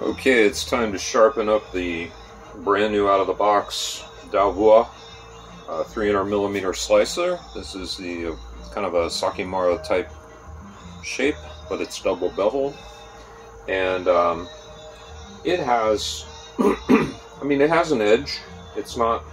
Okay, it's time to sharpen up the brand new out of the box Dao Vua 300mm slicer. This is the kind of a Sakimara type shape, but it's double bevel, and it has I mean, it has an edge. It's not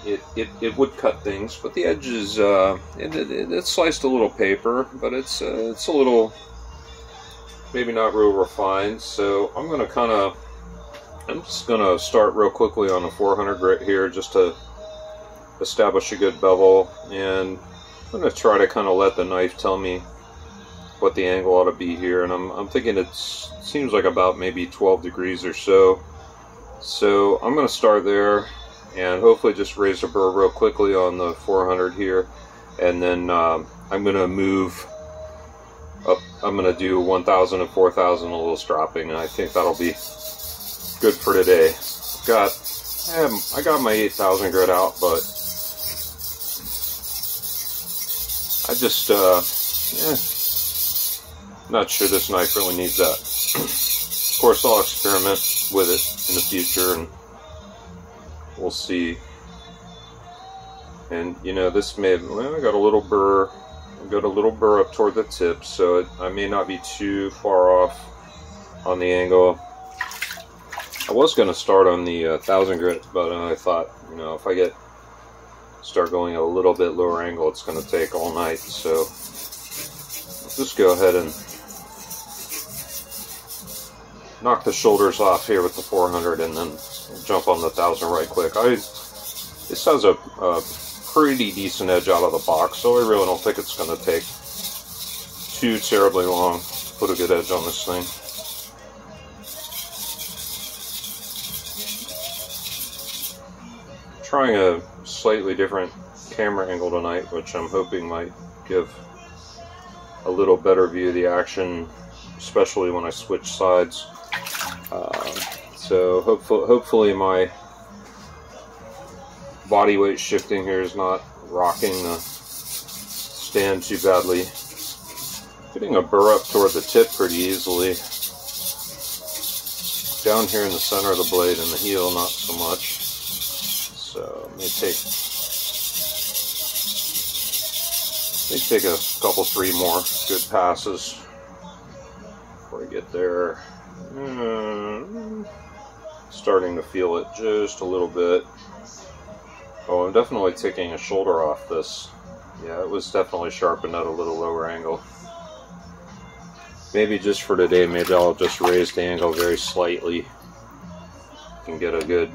it would cut things, but the edge is it's sliced a little paper, but it's a little maybe not real refined. So I'm just gonna start real quickly on a 400 grit here, just to establish a good bevel, and I'm gonna try to kind of let the knife tell me what the angle ought to be here, and I'm thinking it seems like about maybe 12 degrees or so. So I'm gonna start there and hopefully just raise the burr real quickly on the 400 here, and then I'm gonna move up. I'm gonna do 1,000 and 4,000 a little stropping, and I think that'll be good for today. I got my 8,000 grit out, but I just not sure this knife really needs that. Of course, I'll experiment with it in the future, and we'll see. And you know, this I got a little burr. I've got a little burr up toward the tip, so I may not be too far off on the angle. I was going to start on the 1,000 grit, but I thought, you know, if I start going a little bit lower angle, it's going to take all night. So let's just go ahead and knock the shoulders off here with the 400, and then jump on the 1,000 right quick. This has a pretty decent edge out of the box, so I really don't think it's going to take too terribly long to put a good edge on this thing. Trying a slightly different camera angle tonight, which I'm hoping might give a little better view of the action, especially when I switch sides. So hopefully my body weight shifting here is not rocking the stand too badly. Getting a burr up toward the tip pretty easily. Down here in the center of the blade and the heel, not so much. So it may take a couple, 3 more good passes before I get there. Starting to feel it just a little bit. Oh, I'm definitely taking a shoulder off this. Yeah, it was definitely sharpened at a little lower angle. Maybe just for today, maybe I'll just raise the angle very slightly and get a good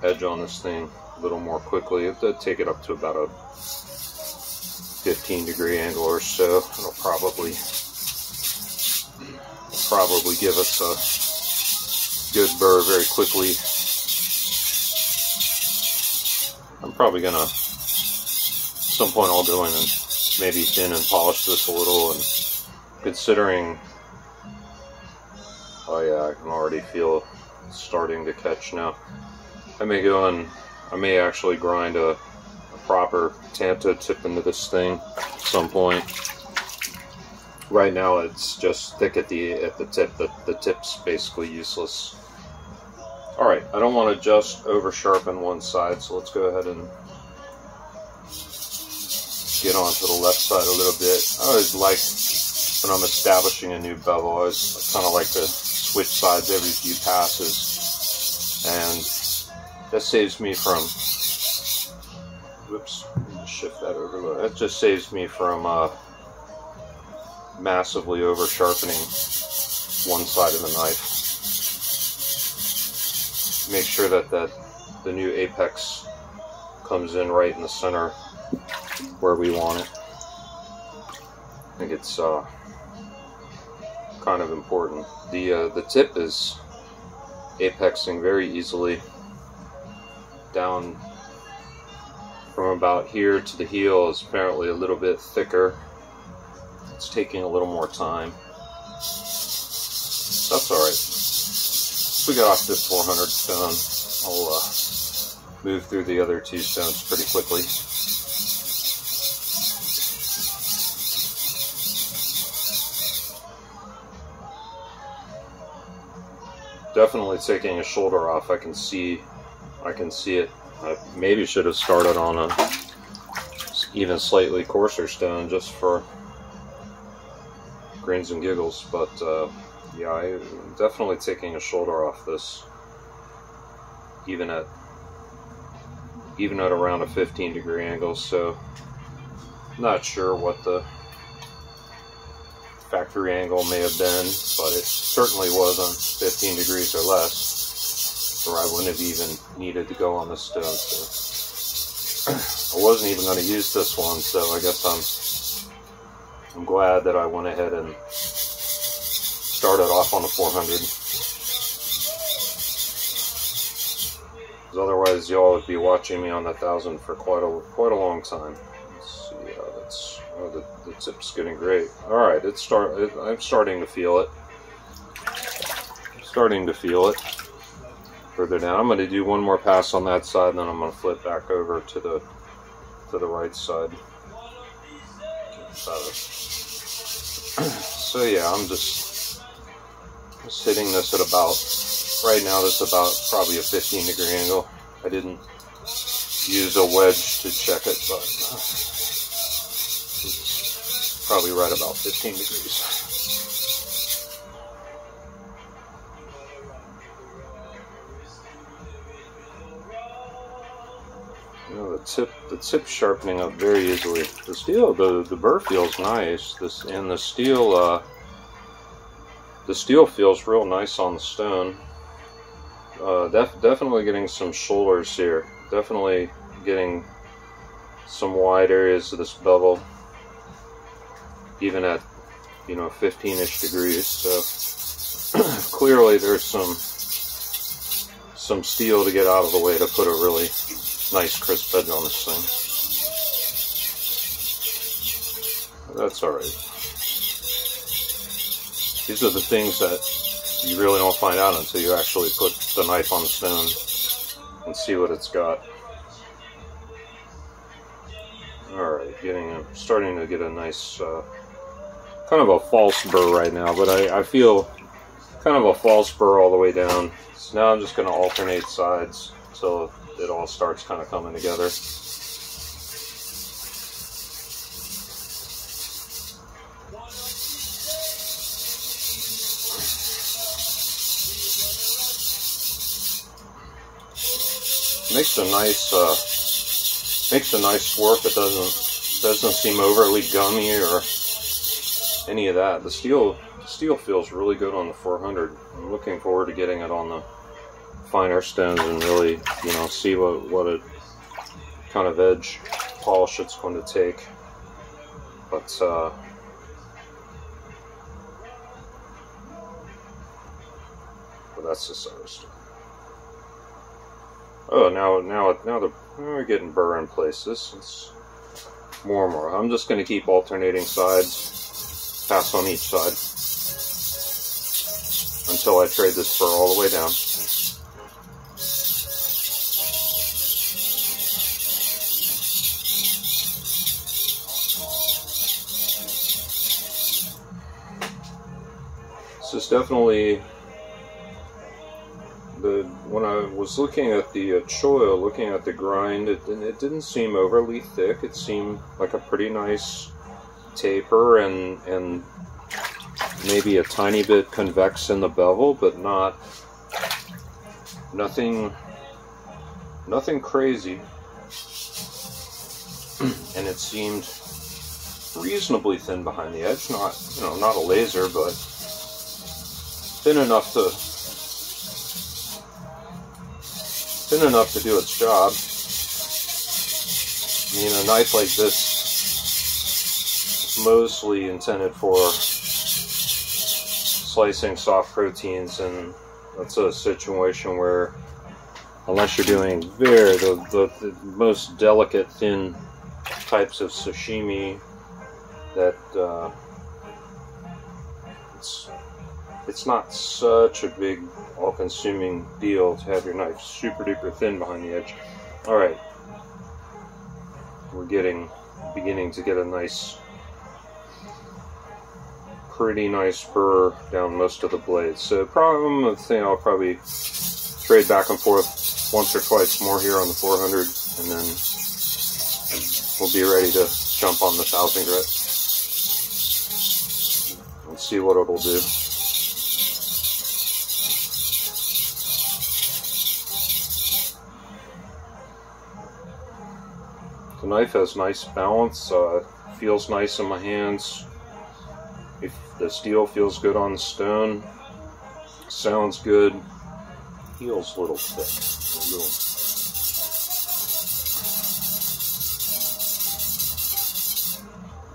edge on this thing a little more quickly. It'll take it up to about a 15-degree angle or so. It'll probably give us a good burr very quickly. I'm probably gonna, at some point I'll go in and maybe thin and polish this a little, and considering, oh yeah, I can already feel it starting to catch now. I may go and I may actually grind a proper Tanto tip into this thing at some point. Right now it's just thick at the tip. The tip's basically useless. Alright, I don't want to just over sharpen one side, so let's go ahead and get onto the left side a little bit. I always like, when I'm establishing a new bevel, I kind of like to switch sides every few passes, and that saves me from, whoops, shift that over. That just saves me from massively over sharpening one side of the knife. Make sure that the new apex comes in right in the center where we want it. I think it's kind of important. The tip is apexing very easily down from about here to the heel. Is apparently a little bit thicker. It's taking a little more time. That's alright. Once we get off this 400 stone, I'll move through the other 2 stones pretty quickly. definitely taking a shoulder off. I can see it. I maybe should have started on a even slightly coarser stone just for grins and giggles, but yeah, I'm definitely taking a shoulder off this, even at around a 15-degree angle. So not sure what the factory angle may have been, but it certainly wasn't 15 degrees or less, or I wouldn't have even needed to go on the stone. So I wasn't even going to use this one, so I guess I'm glad that I went ahead and started off on the 400. Because otherwise, y'all would be watching me on the 1000 for quite a long time. Let's see, the tip's getting great. All right, I'm starting to feel it. Further down, I'm going to do one more pass on that side, and then I'm going to flip back over to the right side. So yeah, I'm just hitting this at about, right now this is about probably a 15-degree angle. I didn't use a wedge to check it, but it's probably right about 15 degrees. You know, the tip sharpening up very easily. The steel, the burr feels nice. The steel feels real nice on the stone. Definitely getting some shoulders here. Definitely getting some wide areas of this bevel, even at 15-ish degrees. So clearly there's some steel to get out of the way to put a really nice crisp edge on this thing. That's alright. These are the things that you really don't find out until you actually put the knife on the stone and see what it's got. Alright, starting to get a nice, kind of a false burr right now, but I feel kind of a false burr all the way down. So now I'm just going to alternate sides until it all starts kind of coming together. Makes a nice swarf. It doesn't seem overly gummy or any of that. The steel feels really good on the 400. I'm looking forward to getting it on the finer stones and really, see what a kind of edge polish it's going to take. But that's just other stuff. Oh, now we're getting burr in places. It's more and more. I'm just going to keep alternating sides, pass on each side, until I trade this burr all the way down. This is definitely when I was looking at the choil, looking at the grind, it didn't seem overly thick. It seemed like a pretty nice taper and maybe a tiny bit convex in the bevel, but nothing crazy. And it seemed reasonably thin behind the edge. Not a laser, but thin enough to do its job. I mean, a knife like this is mostly intended for slicing soft proteins, and that's a situation where, unless you're doing the most delicate thin types of sashimi, that it's not such a big, all-consuming deal to have your knife super duper thin behind the edge. Alright, we're beginning to get a nice pretty nice burr down most of the blades. So probably the thing I'll probably trade back and forth once or twice more here on the 400, and then we'll be ready to jump on the 1000 grit. Let's see what it'll do. The knife has nice balance, feels nice in my hands. If the steel feels good on the stone, sounds good. Feels a little thick.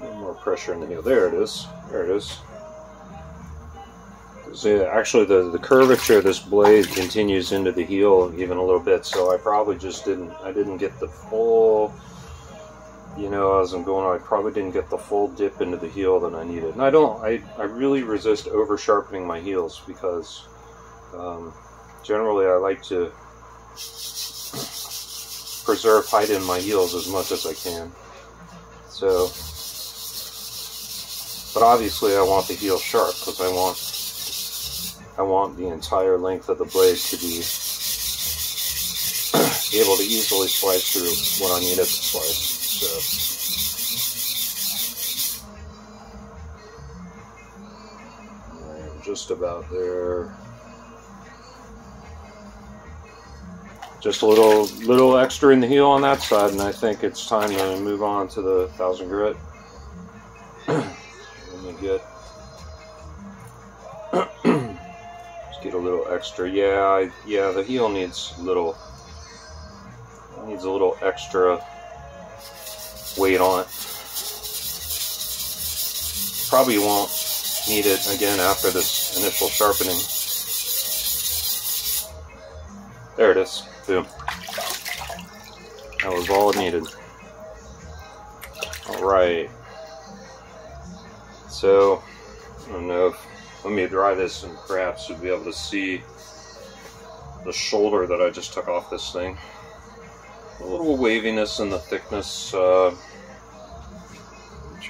A little more pressure in the heel. There it is. There it is. So actually, the curvature of this blade continues into the heel even a little bit. So I probably just didn't get the full. You know, as I'm going on, I probably didn't get the full dip into the heel that I needed. And I really resist over sharpening my heels because generally I like to preserve height in my heels as much as I can. So, but obviously I want the heel sharp because I want the entire length of the blade to be able to easily slice through what I need it to slice. So, I'm just about there. Just a little extra in the heel on that side, and I think it's time to move on to the 1000 grit. Let me just get a little extra. Yeah, the heel needs a little extra weight on it. Probably won't need it again after this initial sharpening. There it is. Boom. That was all it needed. Alright. So, I don't know if, let me dry this and perhaps you'll be able to see the shoulder that I just took off this thing. A little waviness in the thickness. Try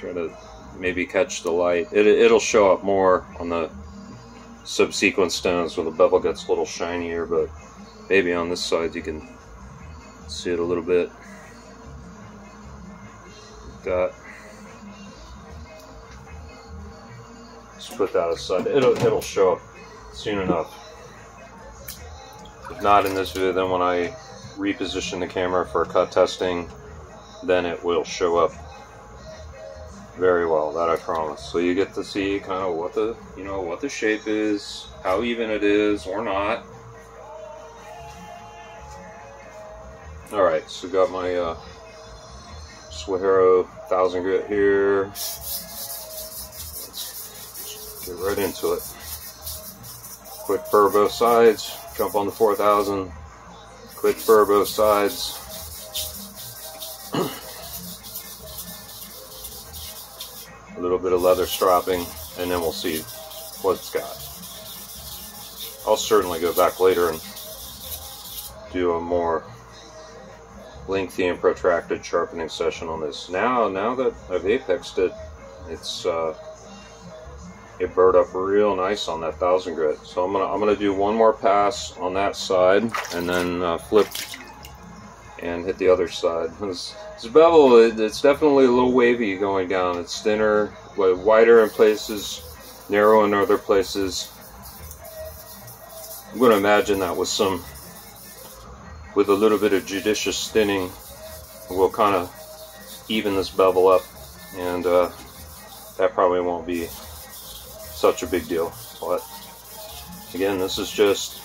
to maybe catch the light. It'll show up more on the subsequent stones when the bevel gets a little shinier, but maybe on this side you can see it a little bit. Let's put that aside. It'll show up soon enough. If not in this video, then when I reposition the camera for cut testing, then it will show up very well, that I promise. So you get to see kind of what the shape is, how even it is or not. Alright, so got my Suihiro 1000 grit here. Let's get right into it. Quick burr both sides, jump on the 4000. Quick burr both sides. A little bit of leather stropping, and then we'll see what it's got. I'll certainly go back later and do a more lengthy and protracted sharpening session on this. Now that I've apexed it, it burred up real nice on that 1000 grit. So I'm gonna do one more pass on that side, and then flip and hit the other side. This bevel, it's definitely a little wavy going down. It's thinner, wider in places, narrow in other places. I'm gonna imagine that with a little bit of judicious thinning, we'll kind of even this bevel up, and that probably won't be such a big deal. But again, this is just,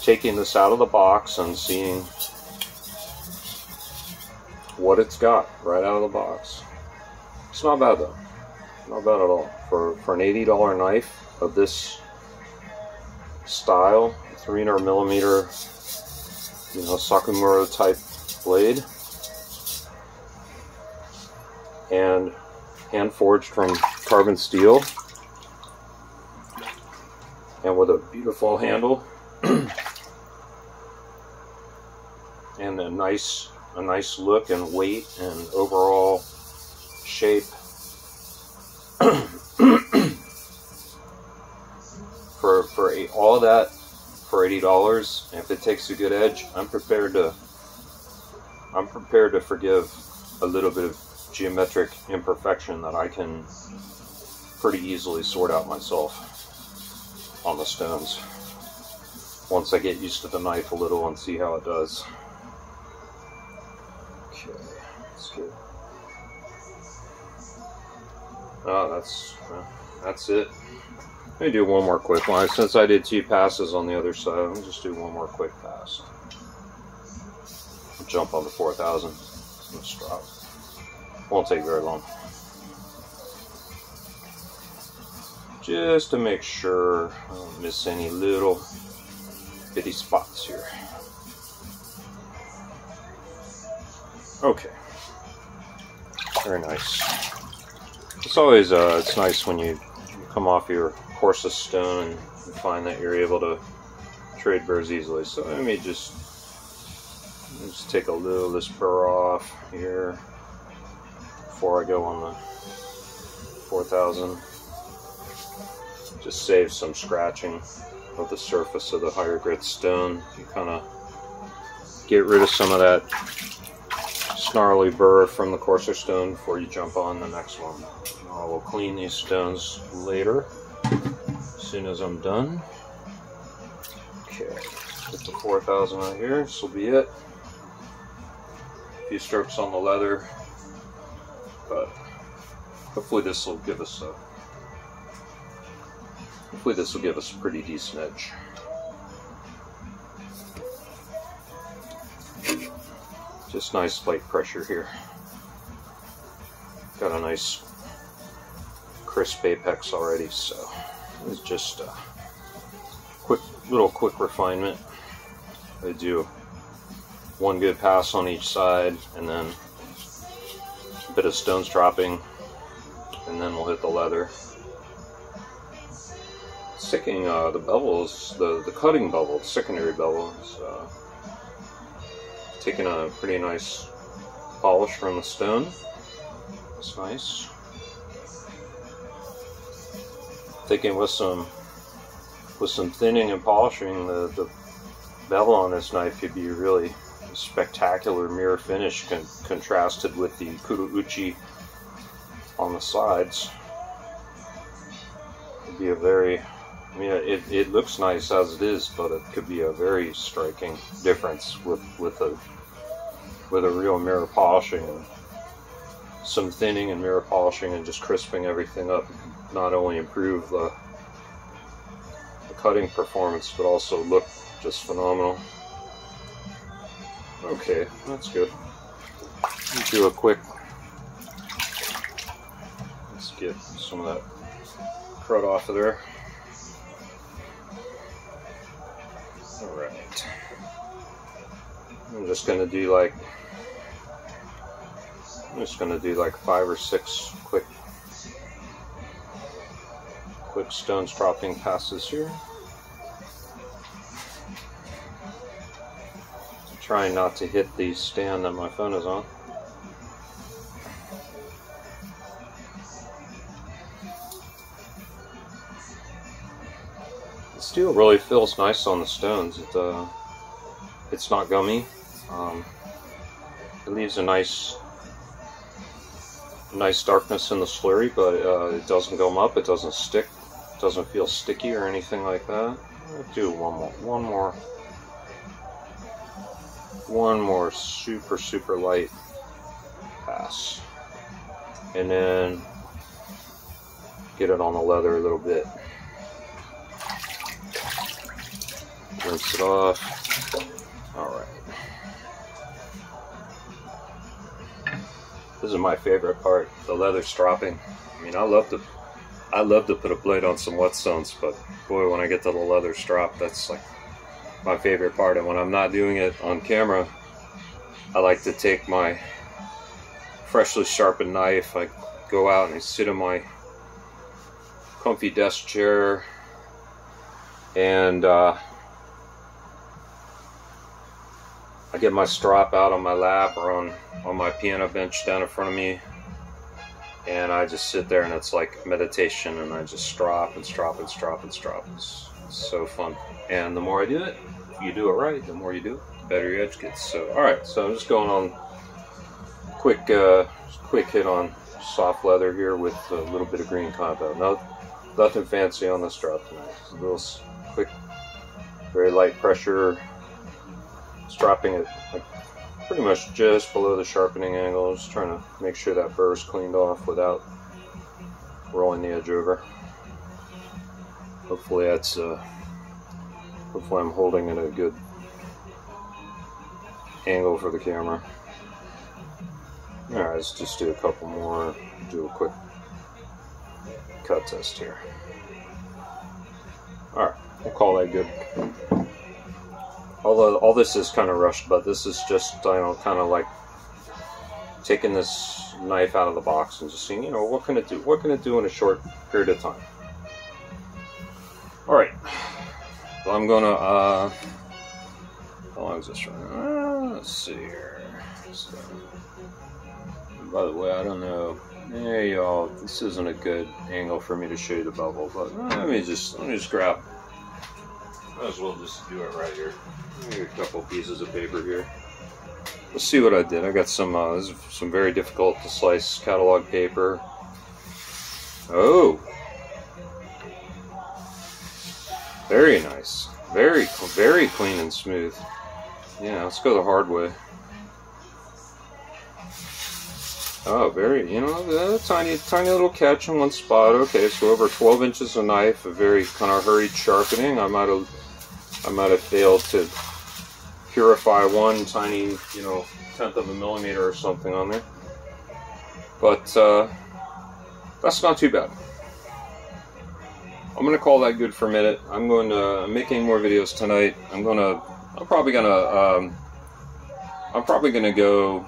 taking this out of the box and seeing what it's got right out of the box. It's not bad though, not bad at all for an $80 knife of this style, 300mm, Sakumura type blade, and hand forged from carbon steel, and with a beautiful handle and a nice look and weight and overall shape. all that for $80, and if it takes a good edge, I'm prepared to forgive a little bit of geometric imperfection that I can pretty easily sort out myself on the stones once I get used to the knife a little and see how it does. Okay, that's good. Oh, that's it. Let me do one more quick one. Since I did 2 passes on the other side, let me just do one more quick pass. Jump on the 4,000. Let's drop. Won't take very long. Just to make sure I don't miss any little bitty spots here. Okay. Very nice. It's always it's nice when you come off your coarsest stone and find that you're able to trade burrs easily. So let me just take a little of this burr off here before I go on the 4,000. Just save some scratching of the surface of the higher grit stone. You kind of get rid of some of that snarly burr from the coarser stone before you jump on the next one. I will clean these stones later as soon as I'm done. Okay, get the 4,000 out here. This will be it. A few strokes on the leather, but hopefully this will give us a pretty decent edge. Just nice light pressure here. Got a nice crisp apex already, so it's just a quick refinement. I do one good pass on each side, and then a bit of stones dropping, and then we'll hit the leather. Sticking the bevels, the cutting bevel, the secondary bevel, is taking a pretty nice polish from the stone. It's nice. Thinking with some thinning and polishing, the bevel on this knife could be a really spectacular mirror finish, contrasted with the kurouchi on the sides. It'd be a very, I mean, it looks nice as it is, but it could be a very striking difference with a real mirror polishing, and some thinning and mirror polishing and just crisping everything up. Not only improve the cutting performance, but also look just phenomenal. Okay, that's good. Let's do a quick, let's get some of that crud off of there. Alright. I'm just gonna do like 5 or 6 quick stones dropping passes here. Trying not to hit the stand that my phone is on. The steel really feels nice on the stones. It's not gummy. It leaves a nice darkness in the slurry, but it doesn't gum up. It doesn't stick. It doesn't feel sticky or anything like that. I'll do one more super light pass, and then get it on the leather a little bit. Rinse it off. Alright. This is my favorite part, the leather stropping. I mean, I love to put a blade on some whetstones, but boy, when I get to the leather strop, that's like my favorite part. And when I'm not doing it on camera, I like to take my freshly sharpened knife, I go out and I sit in my comfy desk chair, and I get my strop out on my lap or on my piano bench down in front of me, and I just sit there, and it's like meditation, and I just strop and strop and strop and strop. It's so fun. And the more I do it, if you do it right, the more you do it, the better your edge gets. So, alright, so I'm just going on quick hit on soft leather here with a little bit of green compound. Nothing fancy on this drop tonight. Just a little quick, very light pressure, just dropping it like pretty much just below the sharpening angle. Just trying to make sure that burr is cleaned off without rolling the edge over. Hopefully that's hopefully I'm holding in a good angle for the camera. Alright, let's just do a couple more, do a quick cut test here. Alright, we'll call that good. Although all this is kind of rushed, but this is just, kind of like taking this knife out of the box and just seeing, what can it do? What can it do in a short period of time? Alright, so I'm gonna, how long is this running? Let's see here. So, by the way, I don't know. Hey y'all, this isn't a good angle for me to show you the bubble, but let me just grab. Might as well just do it right here. Maybe a couple pieces of paper here. Let's see what I did. I got some this is some very difficult to slice catalog paper. Oh, very nice. Very clean and smooth. Yeah, let's go the hard way. Oh, very, tiny little catch in one spot. Okay, so over 12 inches of knife, a very kind of hurried sharpening. I might have failed to purify one tiny, 1/10 of a millimeter or something on there. But that's not too bad. I'm gonna call that good for a minute. I'm making more videos tonight. I'm probably gonna go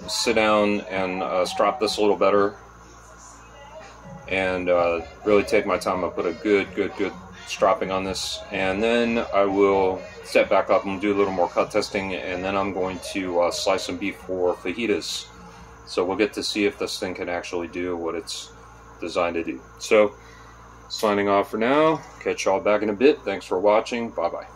sit down and strop this a little better and really take my time. I'll put a good stropping on this, and then I will step back up and do a little more cut testing, and then I'm going to slice some beef for fajitas. So we'll get to see if this thing can actually do what it's designed to do. So signing off for now. Catch y'all back in a bit. Thanks for watching. Bye bye.